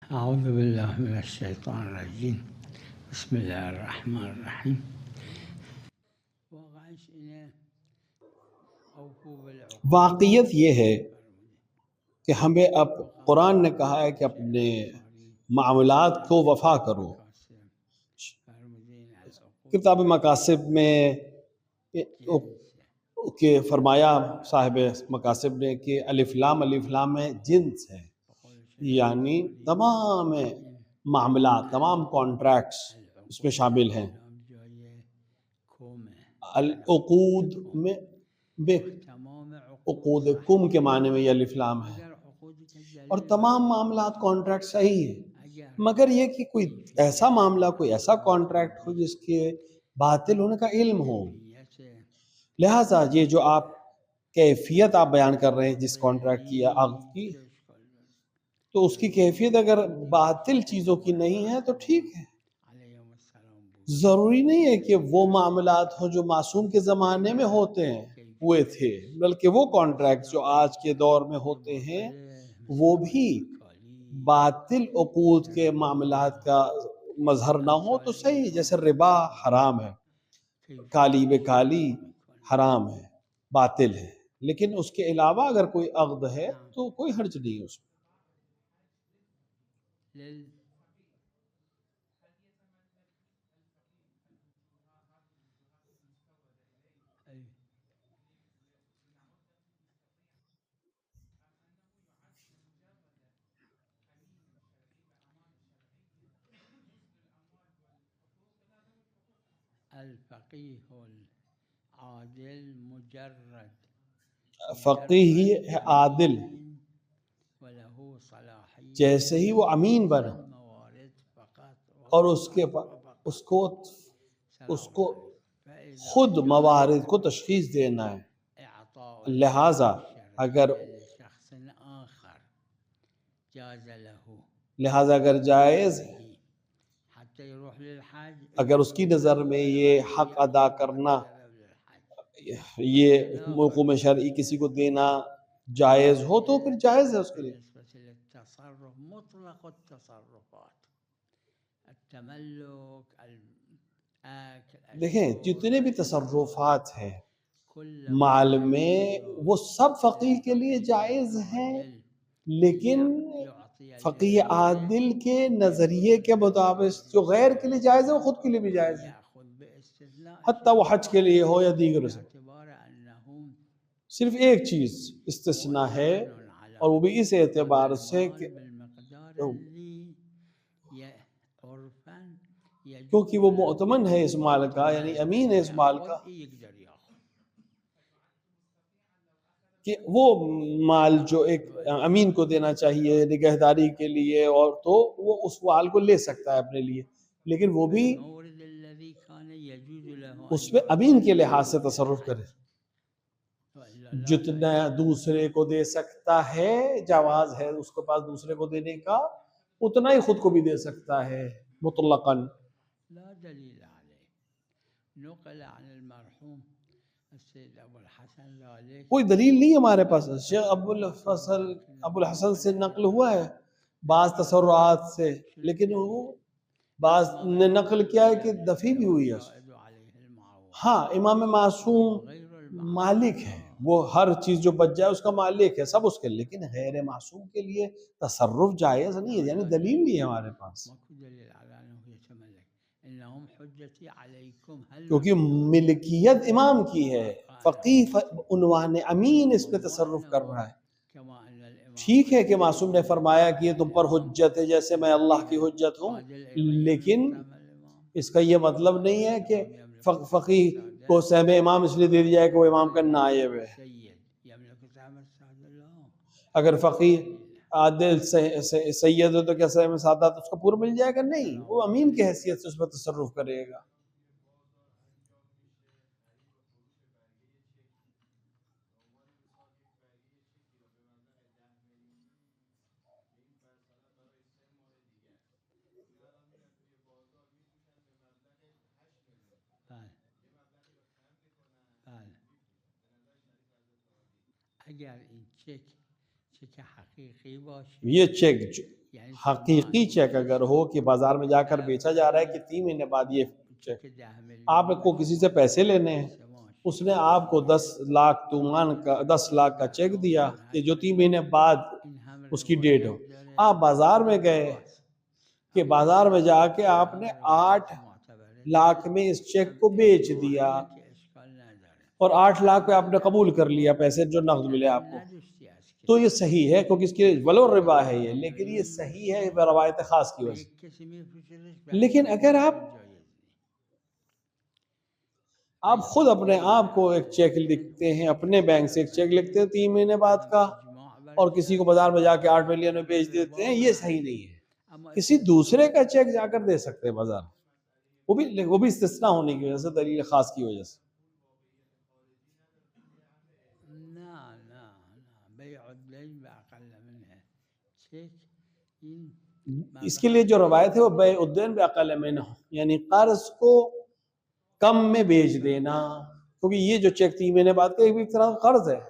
أعوذ بالله من الشيطان الرجيم بسم الله الرحمن الرحیم. واقعیت یہ ہے کہ ہمیں اب قرآن نے کہا ہے کہ اپنے معاملات کو وفا کرو. کتاب مقاصد میں کہ فرمایا صاحب مقاصد نے کہ الف لام میں جنس ہے، یعنی تمام معاملات، تمام کانٹریکٹس اس میں شامل ہیں. العقود میں عقود کم کے معنی میں یہ الف لام ہے، اور تمام معاملات کانٹریکٹ صحیح ہے، مگر یہ کہ کوئی ایسا معاملہ، کوئی ایسا کانٹریکٹ ہو جس کے باطل ہونے کا علم ہو. لہٰذا یہ جو آپ کیفیت آپ بیان کر رہے ہیں جس کانٹریکٹ کی یا عقد کی، تو اس کی کیفیت اگر باطل چیزوں کی نہیں ہے تو ٹھیک ہے. ضروری نہیں ہے کہ وہ معاملات ہوں جو معصوم کے زمانے میں ہوئے تھے، بلکہ وہ کانٹریکٹ جو آج کے دور میں ہوتے ہیں وہ بھی باطل عقود کے معاملات کا مظہر نہ ہو تو صحیح. جیسے ربا حرام ہے، کالی بے کالی حرام ہے، باطل ہے، لیکن اس کے علاوہ اگر کوئی عقد ہے تو کوئی حرج نہیں ہے اس میں. الفقیہ العادل مجرد فقیہ ہے عادل، وله صلاحیت جیسے ہی وہ امین بنا موارد فقط اور اس کو خود موارد کو تشخیص دینا ہے. لہٰذا اگر جائز ہے، اگر اس کی نظر میں یہ حق ادا کرنا، یہ حقوق شرعی کسی کو دینا جائز ہو تو پھر جائز ہے اس کے لیے. مطلق التصرفات التملک دیکھیں جتنے بھی تصرفات ہیں مال میں وہ سب فقیہ کے لیے جائز ہیں، لیکن فقیہ عادل کے نظریے کے مطابق جو غیر کے لیے جائز ہے وہ خود کے لیے بھی جائز ہے، حتیٰ وہ حج کے لیے ہو یا دیگر سے. صرف ایک چیز استثناء ہے، اور وہ بھی اس اعتبار سے کہ کیونکہ وہ مؤتمن ہے اس مال کا، یعنی امین ہے اس مال کا، کہ وہ مال جو ایک امین کو دینا چاہیے نگہداری کے لیے، اور تو وہ اس مال کو لے سکتا ہے اپنے لیے، لیکن وہ بھی اس میں امین کے لحاظ سے تصرف کرے. جتنا دوسرے کو دے سکتا ہے جواز ہے اس کے پاس دوسرے کو دینے کا، اتنا ہی خود کو بھی دے سکتا ہے مطلقاً. لا دلیل علیہ نقل عن المرحوم السید ابو الحسن کوئی دلیل نہیں ہمارے پاس. شیخ ابو الحسن سے نقل ہوا ہے بعض تصورات سے، لیکن وہ بعض نے نقل کیا ہے کہ دفی بھی ہوئی ہے. ہاں امام معصوم مالک ہے، وہ ہر چیز جو بچ جائے اس کا مالک ہے، سب اس کے، لیکن غیر معصوم کے لیے تصرف جائز نہیں ہے، یعنی دلیل نہیں ہے ہمارے پاس، کیونکہ ملکیت امام کی ہے. فقیہ عنوان امین اس پہ تصرف کر رہا ہے. ٹھیک ہے کہ معصوم نے فرمایا کہ یہ تم پر حجت ہے جیسے میں اللہ کی حجت ہوں، لیکن اس کا یہ مطلب نہیں ہے کہ فقیہ کو سہم امام اس لیے دے دیا ہے کہ وہ امام کا نائب ہے. اگر فقیہ عادل سید ہو تو کیا سہم سعادت اس کو پورا مل جائے گا؟ نہیں، وہ امین کی حیثیت سے اس پر تصرف کرے گا. اگر این یہ چیک حقیقی چیک اگر ہو کہ بازار میں جا کر بیچا جا رہا ہے کہ 3 مہینے بعد یہ چیک آپ کو کسی سے پیسے لینے ہیں، اس نے آپ کو 10 لاکھ کا چیک دیا کہ جو 3 مہینے بعد اس کی ڈیٹ ہو، آپ بازار میں گئے کہ بازار میں جا کے آپ نے 8 لاکھ میں اس چیک کو بیچ دیا اور 8 لاکھ پہ آپ نے قبول کر لیا پیسے جو نقد ملے آپ کو، تو یہ صحیح ہے کیونکہ اس کے ولو ربا ہے یہ، لیکن یہ صحیح ہے روایت خاص کی وجہ سے۔ لیکن اگر آپ خود اپنے آپ کو ایک چیک لکھتے ہیں، اپنے بینک سے ایک چیک لکھتے ہیں 3 مہینے بعد کا، اور کسی کو بازار میں جا کے 8 ملین میں بیچ دیتے ہیں، یہ صحیح نہیں ہے۔ کسی دوسرے کا چیک جا کر دے سکتے ہیں بازار، وہ بھی استثناء ہونے کی وجہ سے، دلیل خاص کی وجہ سے۔ اس کے لیے جو روایت ہے وہ بیع الدین باقل منہ، یعنی قرض کو کم میں بیچ دینا، کیونکہ یہ جو چیک 3 مہینے بعد کا ایک طرح کا قرض ہے۔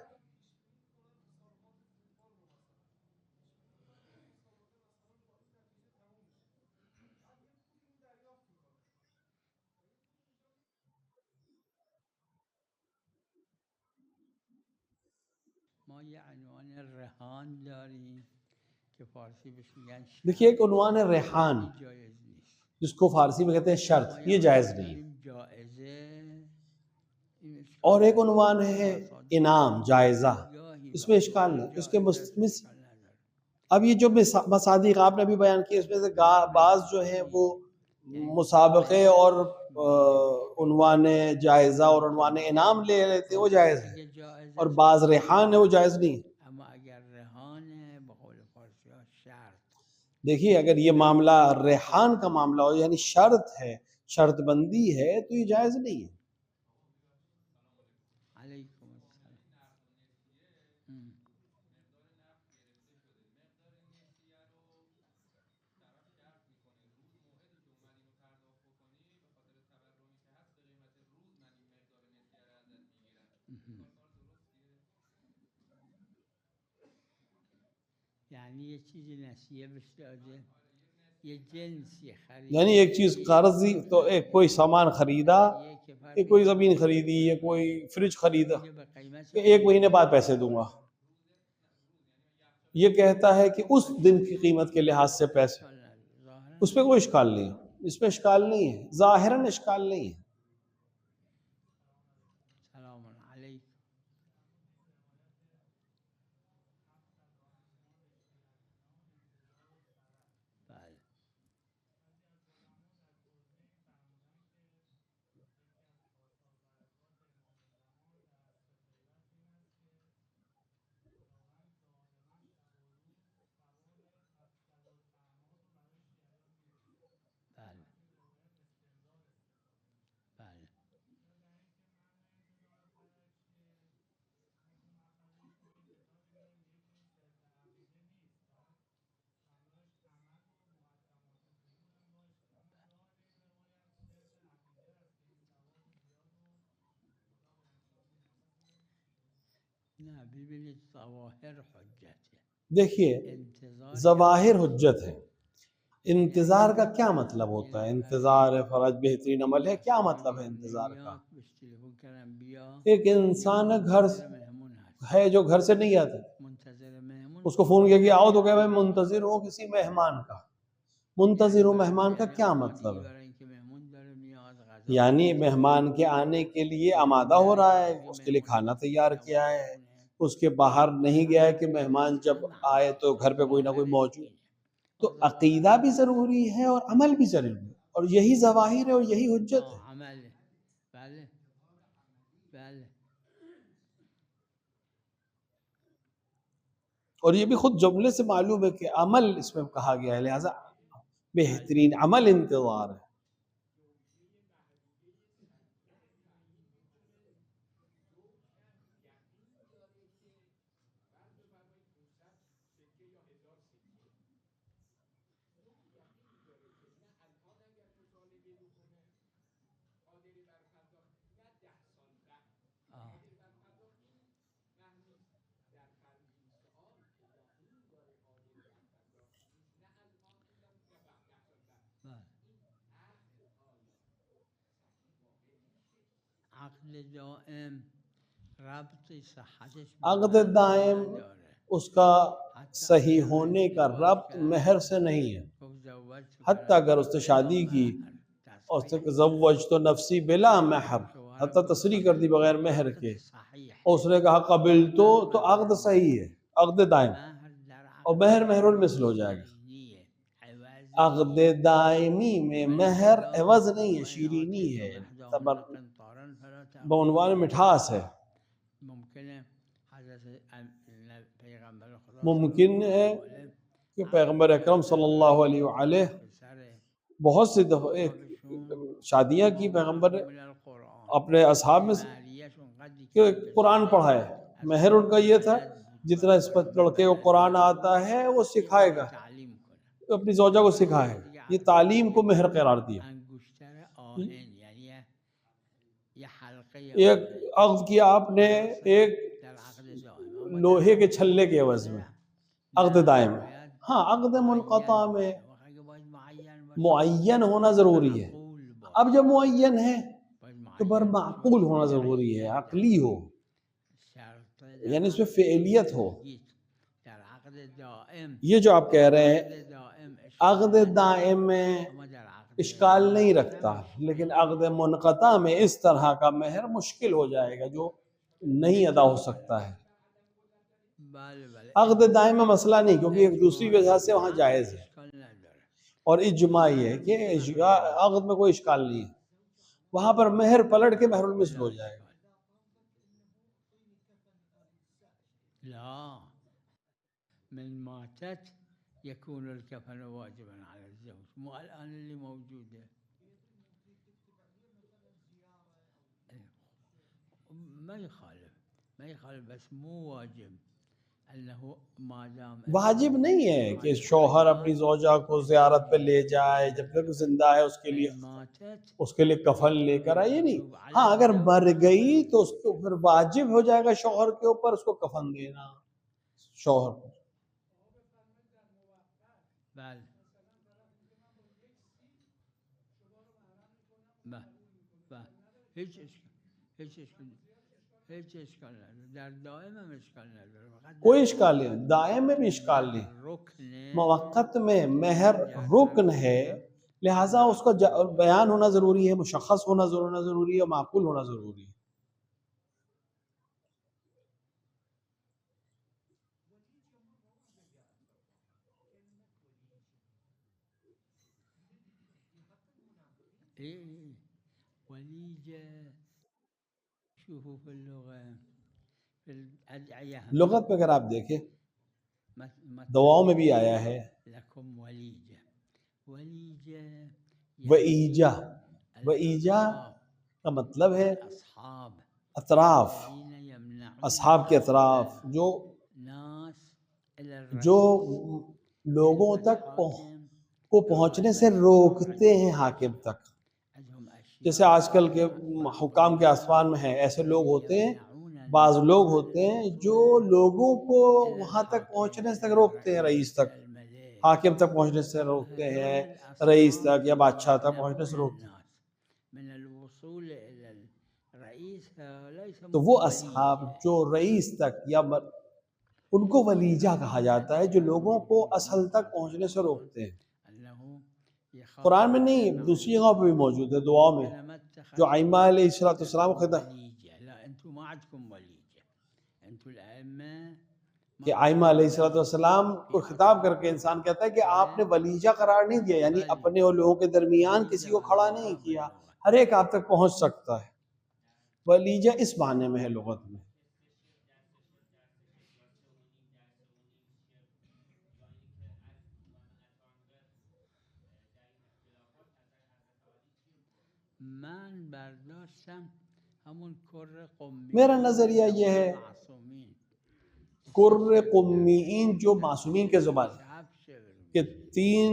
دیکھیے ایک عنوان ہے ریحان، جس کو فارسی میں کہتے ہیں شرط، یہ جائز نہیں ہے، اور ایک عنوان ہے انعام، جائزہ، اس میں اشکال نہیں، اس کے اب یہ جو مصادیق آپ نے بھی بیان کی، اس میں سے بعض جو ہیں وہ مسابقے اور عنوان جائزہ اور عنوان انعام لے لیتے ہیں، وہ جائز ہے، اور بعض ریحان ہے وہ جائز نہیں ہے۔ دیکھیے اگر یہ معاملہ ریحان کا معاملہ ہو، یعنی شرط ہے، شرط بندی ہے، تو یہ جائز نہیں ہے۔ یعنی ایک چیز قرضی تو ایک کوئی سامان خریدا، ایک کوئی زمین خریدی، یا کوئی فریج خریدا کہ 1 مہینے بعد پیسے دوں گا، یہ کہتا ہے کہ اس دن کی قیمت کے لحاظ سے پیسے، اس پہ کوئی اشکال نہیں ہے، اس پہ اشکال نہیں ہے، ظاہراً اشکال نہیں ہے۔ دیکھیے ظواہر حجت ہے، انتظار کا کیا مطلب ہوتا ہے؟ انتظار فرج بہترین عمل ہے، کیا مطلب ہے انتظار کا؟ ایک انسان گھر ہے جو گھر سے نہیں آتا، اس کو فون کیا کہ آؤ، تو کہ میں منتظر ہوں کسی مہمان کا۔ منتظر ہوں مہمان کا کیا مطلب ہے؟ یعنی مہمان کے آنے کے لیے آمادہ ہو رہا ہے، اس کے لیے کھانا تیار کیا ہے، اس کے باہر نہیں گیا ہے کہ مہمان جب آئے تو گھر پہ کوئی نہ کوئی موجود۔ تو عقیدہ بھی ضروری ہے اور عمل بھی ضروری ہے، اور یہی ظواہر ہے اور یہی حجت ہے۔ اور یہ بھی خود جملے سے معلوم ہے کہ عمل اس میں کہا گیا ہے، لہذا بہترین عمل انتظار ہے۔ عقد دائم اس کا صحیح ہونے کا ربط مہر سے نہیں ہے، حتیٰ اگر اس نے شادی کی اور اس نے زوجت نفسی بلا مہر، حتیٰ تصریح کر دی بغیر مہر کے، اور اس نے کہا قبل تو عقد صحیح ہے، عقد دائم، اور مہر المثل ہو جائے گا۔ عقد دائمی میں مہر عوض نہیں ہے، شیرینی ہے، بعنوان مٹھاس ہے۔ ممکن ہے کہ پیغمبر اکرم صلی اللہ علیہ وآلہ بہت سی دفعہ شادیاں کی پیغمبر اپنے اصحاب میں کہ قرآن پڑھائے، مہر ان کا یہ تھا جتنا اس پر لڑکے کو قرآن آتا ہے وہ سکھائے گا، اپنی زوجہ کو سکھائے گا، یہ تعلیم کو مہر قرار دیا۔ ایک عقد کیا آپ نے ایک لوہے کے چھلے کے عوض میں، عقد دائم۔ ہاں عقد منقطع میں معین ہونا ضروری ہے، اب جب معین ہے تو معقول ہونا ضروری ہے، عقلی ہو، یعنی اس میں فعلیت ہو۔ یہ جو آپ کہہ رہے ہیں عقد دائم میں اشکال نہیں رکھتا، لیکن عقد منقطع میں اس طرح کا مہر مشکل ہو جائے گا جو نہیں ادا ہو سکتا ہے۔ عقد دائم میں مسئلہ نہیں، کیونکہ ایک دوسری وجہ سے وہاں جائز ہے، اور اجماع یہ ہے کہ عقد میں کوئی اشکال نہیں ہے، وہاں پر مہر پلٹ کے مہر المثل ہو جائے گا۔ من ماتت يكون الكفن واجبا على الزوج، مو الآن اللي موجودة، ما يخالف بس مو واجب انه ما دام واجب نہیں ہے کہ شوہر اپنی زوجہ کو زیارت پہ لے جائے جب تک زندہ ہے، اس کے لیے کفن لے کر آئے، نہیں۔ ہاں اگر مر گئی تو اس کو پھر واجب ہو جائے گا شوہر کے اوپر اس کو کفن دینا، شوہر کو۔ کوئی اشکال نہیں، دائم میں بھی اشکال نہیں، موقت میں مہر رکن ہے، لہٰذا اس کا بیان ہونا ضروری ہے، مشخص ہونا ضروری ہے، معقول ہونا ضروری ہے۔ لغت پہ اگر آپ دیکھیں دعاؤں میں بھی آیا ہے وَإِيجَا، وَإِيجَا کا مطلب ہے اطراف، اصحاب کے اطراف جو لوگوں تک کو پہنچنے سے روکتے ہیں حاکم تک، جیسے آج کل کے حکام کے آسمان میں ہیں، ایسے لوگ ہوتے ہیں، بعض لوگ ہوتے ہیں جو لوگوں کو وہاں تک پہنچنے سے روکتے ہیں، رئیس تک، حاکم تک پہنچنے سے روکتے ہیں، رئیس تک یا بادشاہ تک پہنچنے سے روکتے ہیں۔ تو وہ اصحاب جو رئیس تک یا ان کو ولیجہ کہا جاتا ہے، جو لوگوں کو اصل تک پہنچنے سے روکتے ہیں۔ قرآن میں نہیں، دوسری جگہوں پہ بھی موجود ہے، دعاؤں میں جو ائمہ علیہ السلام کو خطاب کہ ائمہ علیہ السلام کو خطاب کر کے انسان کہتا ہے کہ آپ نے ولیجہ قرار نہیں دیا، یعنی اپنے اور لوگوں کے درمیان کسی کو کھڑا نہیں کیا، ہر ایک آپ تک پہنچ سکتا ہے۔ ولیجہ اس معنی میں ہے لغت میں۔ میرا نظریہ یہ ہے کر قمیین جو معصومین کے زبان کہ تین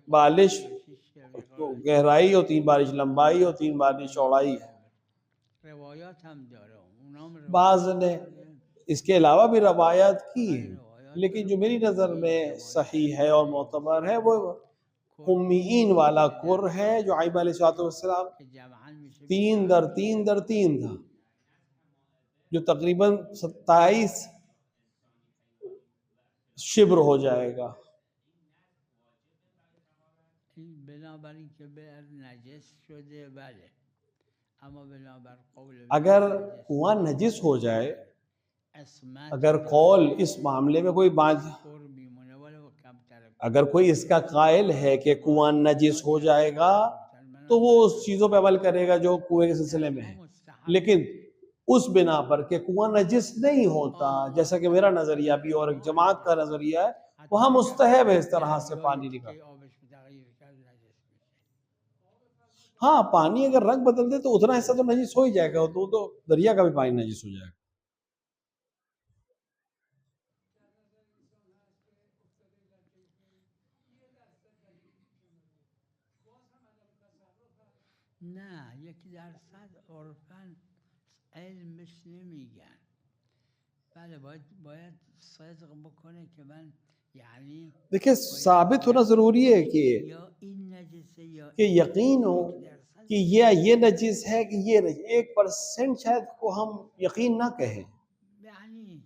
بالش گہرائی اور 3 بالش لمبائی اور 3 بالش چوڑائی ہے۔ بعض نے اس کے علاوہ بھی روایات کی ہے، لیکن جو میری نظر میں صحیح ہے اور معتبر ہے وہ امیین والا کر ہے جو عیب علیہ السلام کہ جمعاً میشه 3 در 3 تھا، جو تقریباً 27 شبر ہو جائے گا. این بنابراین که بئر نجس شده بله، اما بنابر قول اگر نجس کنواں نجس ہو جائے، اسمت اگر قول اس معاملے میں کوئی کور میمونه ولو کمتر اگر کوئی اس کا قائل ہے کہ کنواں نجس ہو جائے گا تو وہ اس چیزوں پہ عمل کرے گا جو کنویں کے سلسلے میں ہے. لیکن اس بنا پر کہ کنواں نجس نہیں ہوتا، جیسا کہ میرا نظریہ بھی اور ایک جماعت کا نظریہ ہے، وہاں مستحب ہے اس طرح سے پانی نکال. که آبش تغییر کرد نجس میشه. ہاں پانی اگر رنگ بدل دے تو اتنا حصہ تو نجس ہو ہی جائے گا، تو دریا کا بھی پانی نجس ہو جائے گا. نه 1% عرفاً علمش نمیگن. بله باید صدق بکنه که من یعنی دیکھیں ثابت ہونا ضروری ہے کہ یا این نجسه یا یقین ہو کہ یہ نجس ہے کہ یہ نجس. 1% شاید کو ہم یقین نہ کہیں، یعنی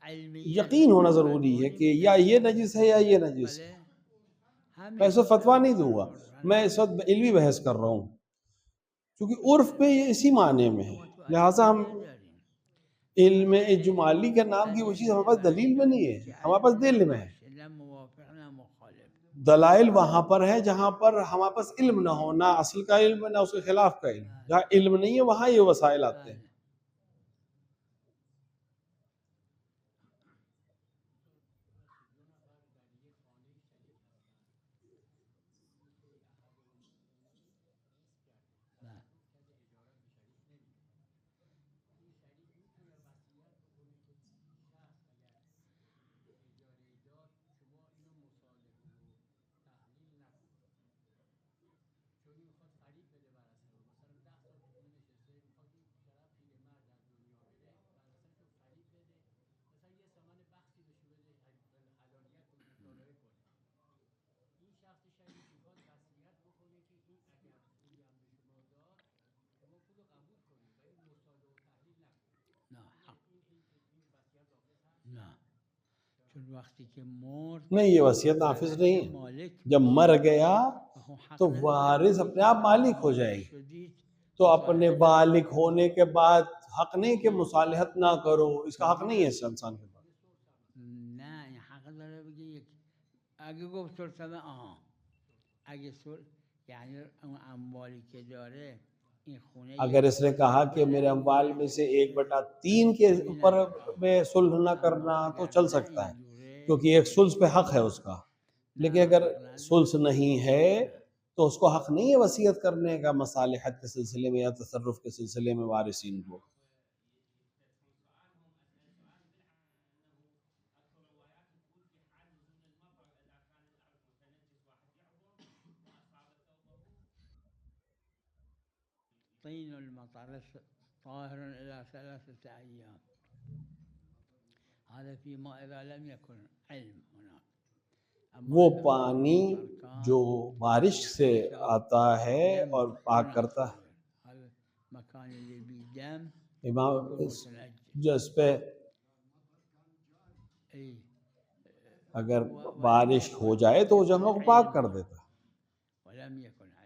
علمی یقین ہونا ضروری ہے کہ یا یہ نجس ہے یا یہ نجس ہے. میں اس وقت فتویٰ نہیں دوں گا، میں اس وقت علمی بحث کر رہا ہوں، کیونکہ عرف پہ یہ اسی معنی میں ہے. لہٰذا ہم علم اجمالی کے نام کی وہ چیز ہمارے پاس دلیل میں نہیں ہے، ہمارے پاس دل میں ہے. دلائل وہاں پر ہے جہاں پر ہمارے پاس علم نہ ہو، نہ اصل کا علم نہ اس کے خلاف کا علم. جہاں علم نہیں ہے وہاں یہ وسائل آتے ہیں. نہیں یہ وصیت نافذ نہیں ہے. جب مر گیا تو وارث اپنے آپ مالک ہو جائے گی. تو اپنے بالغ ہونے کے بعد حق نہیں کہ مصالحت نہ کرو، اس کا حق نہیں ہے اس انسان کے پاس. نه این حق داره بگه اگه گفت سلطنه اگه یعنی اون اموالی که داره این خونه اگر اس نے کہا کہ میرے اموال میں سے 1/3 کے اوپر میں صلح نہ کرنا تو چل سکتا ہے، کیونکہ ایک ثلث پہ حق ہے اس کا. لیکن اگر ثلث نہیں ہے تو اس کو حق نہیں ہے وصیت کرنے کا مصالحت کے سلسلے میں یا تصرف کے سلسلے میں وارثین کو. طين المطر طاهر إلى 3 أيام. هذا فيما إذا لم يكن علم هناك. وہ پانی جو بارش سے آتا ہے اور پاک کرتا ہے. مکان اللي بيدم امام جو اس پہ اگر بارش ہو جائے تو وہ جگہ کو پاک کر دیتا ہے. ولم يكن علما.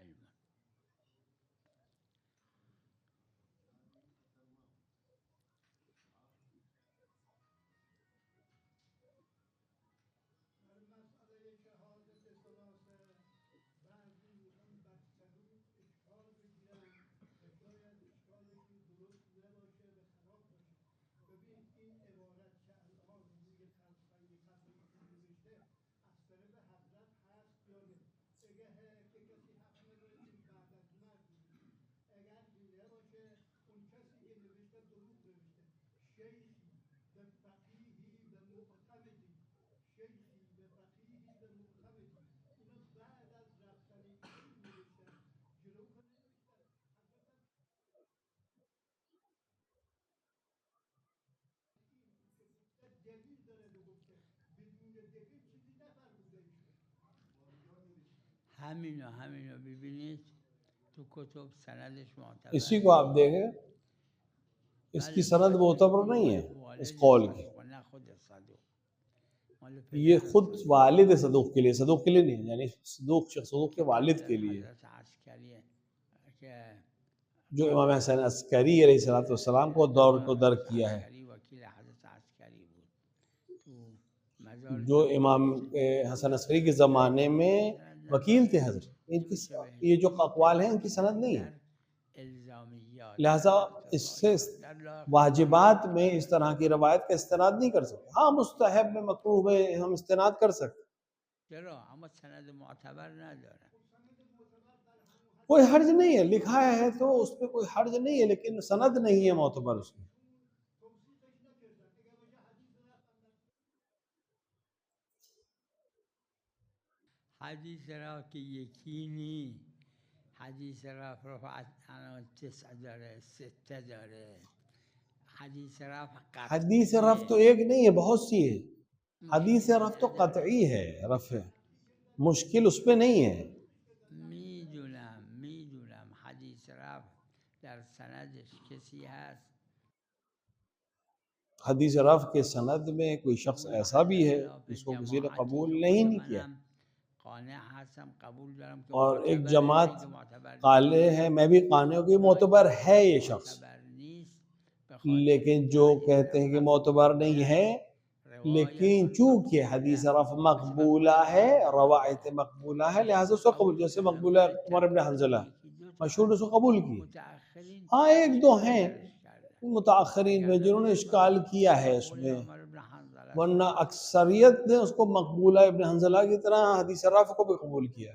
همینو ببینید تو کتب سندش معتبر اسی کو آپ دیکھیں اس کی سند معتبر نہیں ہے اس قول کی. نه خود صدوق مال یہ پدر خود والد صدوق کے لیے نہیں، یعنی شیخ صدوق کے والد کے لیے حضرت عسکری که جو امام حسین عسکری علیہ السلام کو دور کو در کیا ہے، عسکری وکیل حضرت عسکری بود تو مزار جو امام حسن عسکری کے زمانے میں وکیل تھے حضرت. ان کی یہ جو اقوال ہیں ان کی سند نہیں ہے، الزامیات لہٰذا اس سے واجبات میں اس طرح کی روایت کا استناد نہیں کر سکتے. ہاں مستحب میں مکروہ میں ہم استناد کر سکتے، چرا اما سند معتبر نداره کوئی حرج نہیں ہے، لکھا ہے تو اس پہ کوئی حرج نہیں ہے، لیکن سند نہیں ہے معتبر اس میں. حدیث را که یکی نی حدیث رفع 9 داره 6 داره حدیث رفع قطعی حدیث رفع تو ایک نہیں ہے، بہت سی ہے. حدیث رفع تو قطعی ہے، رفع مشکل اس پہ نہیں ہے. میدونم حدیث رفع در سندش کسی هست حدیث رفع کے سند میں کوئی شخص ایسا بھی ہے جس کو کسی نے قبول نہیں کیا، قانع هستم قبول دارم که اور ایک معتبره، جماعت اینکه معتبر قالع ہے، میں بھی قانع ہوں کہ معتبر ہے یہ شخص، معتبر نیست به خاطر لیکن جو کہتے ہیں کہ معتبر نہیں ہے، لیکن چونکہ حدیث رفع مقبولہ ہے، روایت مقبولہ ہے، لہٰذا اس کو قبول، جیسے مقبولہ عمر ابن حنظلہ مشہور اس کو قبول کی. متأخرین ہاں ایک دو ہیں متاخرین میں جنہوں نے اشکال کیا ہے اس میں، عمر ابن حنظلہ ورنہ اکثریت نے اس کو مقبولہ ابن حنظلہ کی طرح حدیث رفع کو بھی قبول کیا.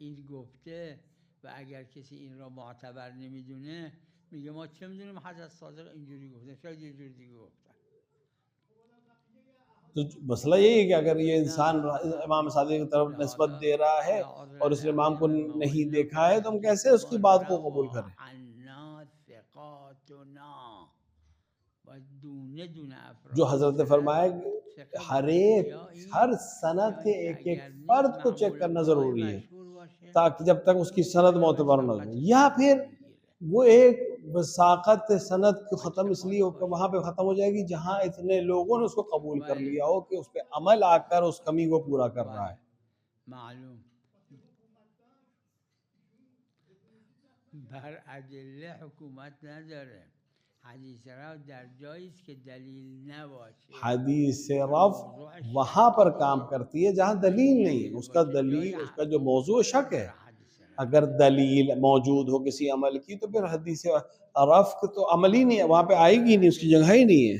این گفته و اگر کسی این را معتبر نمیدونه میگه ما چه میدونیم حضرت صادق اینجوری گفته، شاید یه جور دیگه گفتن. تو مسئلہ یہی ہے کہ اگر یہ انسان امام صادق کی طرف نسبت دے رہا ہے اور اس نے امام کو نہیں دیکھا ہے تو ہم کیسے اس کی بات کو قبول کریں؟ جو حضرت نے فرمایا کہ ہر سند کے ایک ایک فرد کو چیک کرنا ضروری ہے تاکہ جب تک اس کی سند معتبر نہ ہو، یا پھر وہ ایک وثاقت سند کو ختم اس لیے وہاں پہ ختم ہو جائے گی جہاں اتنے لوگوں نے اس کو قبول کر لیا ہو کہ اس پہ عمل آ کر اس کمی کو پورا کر رہا ہے. معلوم بر ادله حکومت نداره. حدیث رفع در جایی است که دلیل نباشه. حدیث رفع وہاں پر کام کرتی ہے جہاں دلیل نہیں ہے، اس کا دلیل، اس کا جو موضوع شک ہے. اگر دلیل موجود ہو کسی عمل کی تو پھر حدیث رفع تو عمل ہی نہیں ہے، وہاں پہ آئے گی نہیں، اس کی جگہ ہی نہیں ہے.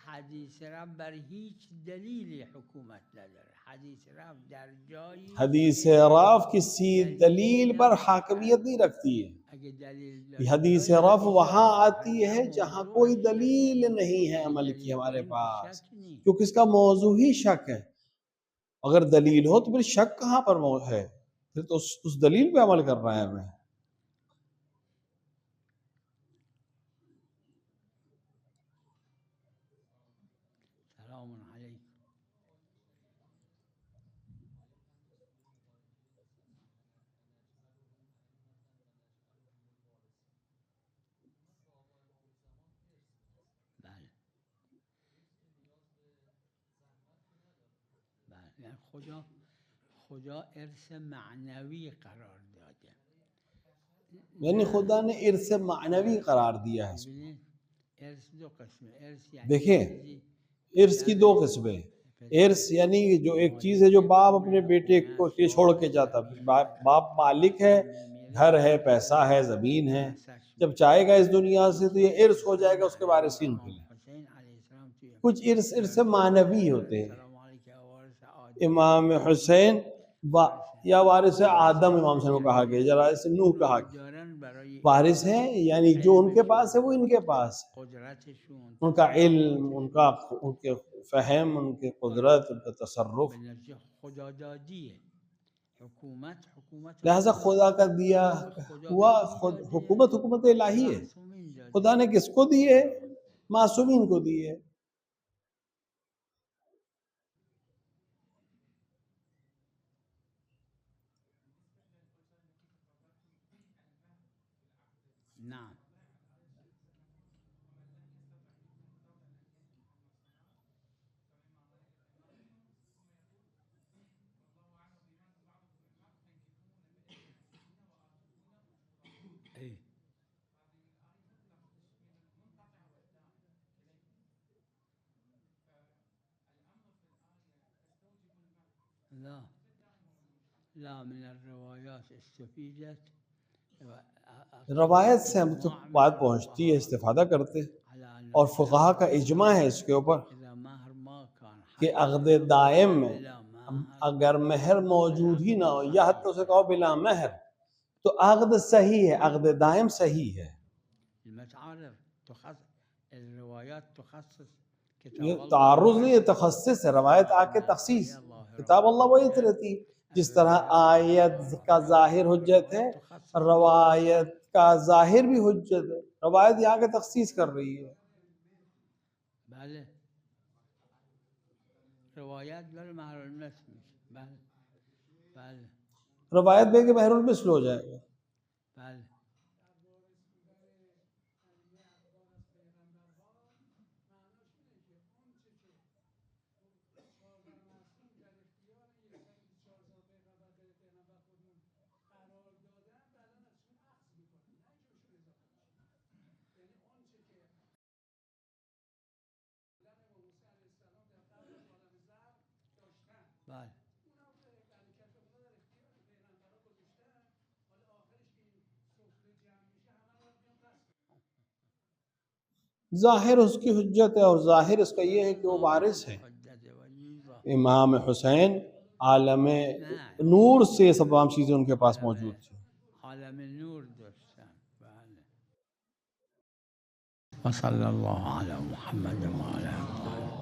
حدیث رفع بر هیچ دلیلی حکومت نداره. حدیث رفع در جایی حدیث رفع کسی دلیل پر حاکمیت نہیں رکھتی ہے. حدیث رفع وہاں آتی ہے جہاں کوئی دلیل نہیں ہے عمل کی ہمارے پاس، کیونکہ اس کا موضوع ہی شک ہے. اگر دلیل ہو تو پھر شک کہاں پر ہے؟ پھر تو اس دلیل پہ عمل کر رہا ہے ہمیں. سلام علیکم. خدا ارث معنوی قرار داده، یعنی خدا نے ارث معنوی قرار دیا ہے. ارث دو قسم، ارث یعنی دیکھیں ارث کی دو قسمیں. ارث یعنی جو ایک چیز ہے جو باپ اپنے بیٹے کو چھوڑ کے جاتا، باپ مالک ہے، گھر ہے، پیسہ ہے، زمین ہے، جب چاہے گا اس دنیا سے تو یہ ارث ہو جائے گا اس کے وارثین کے لیے. کچھ ارث معنوی ہوتے ہیں. امام حسین یا وارث آدم امام حسین کو کہا گیا، یا وارث نوح کہا گیا. وارث ہیں یعنی جو ان کے پاس ہے وہ ان کے پاس ہے، ان کا علم، ان کے فہم، ان کے قدرت، ان کا تصرف. لہذا خدا کا دیا ہوا حکومت الہی ہے. خدا نے کس کو دی ہے؟ معصومین کو دی ہے. نعم إيه. لا لا من الروايات استفيدت روایت سے ہم تو بات پہنچتی ہے، استفادہ کرتے ہیں، اور فقہا کا اجماع ہے اس کے اوپر کہ عقد دائم میں اگر مہر موجود ہی نہ ہو یا حتی اسے کہو بلا مہر تو عقد صحیح ہے، عقد دائم صحیح ہے۔ یہ تعارض نہیں، یہ تخصص ہے، روایت آ کے تخصیص، کتاب اللہ وہی رہتی، جس طرح آیت کا ظاہر حجت ہے روایت کا ظاہر بھی حجت ہے، روایت یہاں کے تخصیص کر رہی ہے۔ بله روایت بر مهر المثل بله بله روایت بے کہ مہر المثل ہو جائے گا۔ بله بله ظاہر اس کی حجت ہے، اور ظاہر اس کا یہ ہے کہ وہ وارث ہے۔ امام حسین عالم نور سے تمام چیزیں ان کے پاس موجود تھیں۔ عالم نور داشتن بله وصلی اللہ علی محمد و علی آله.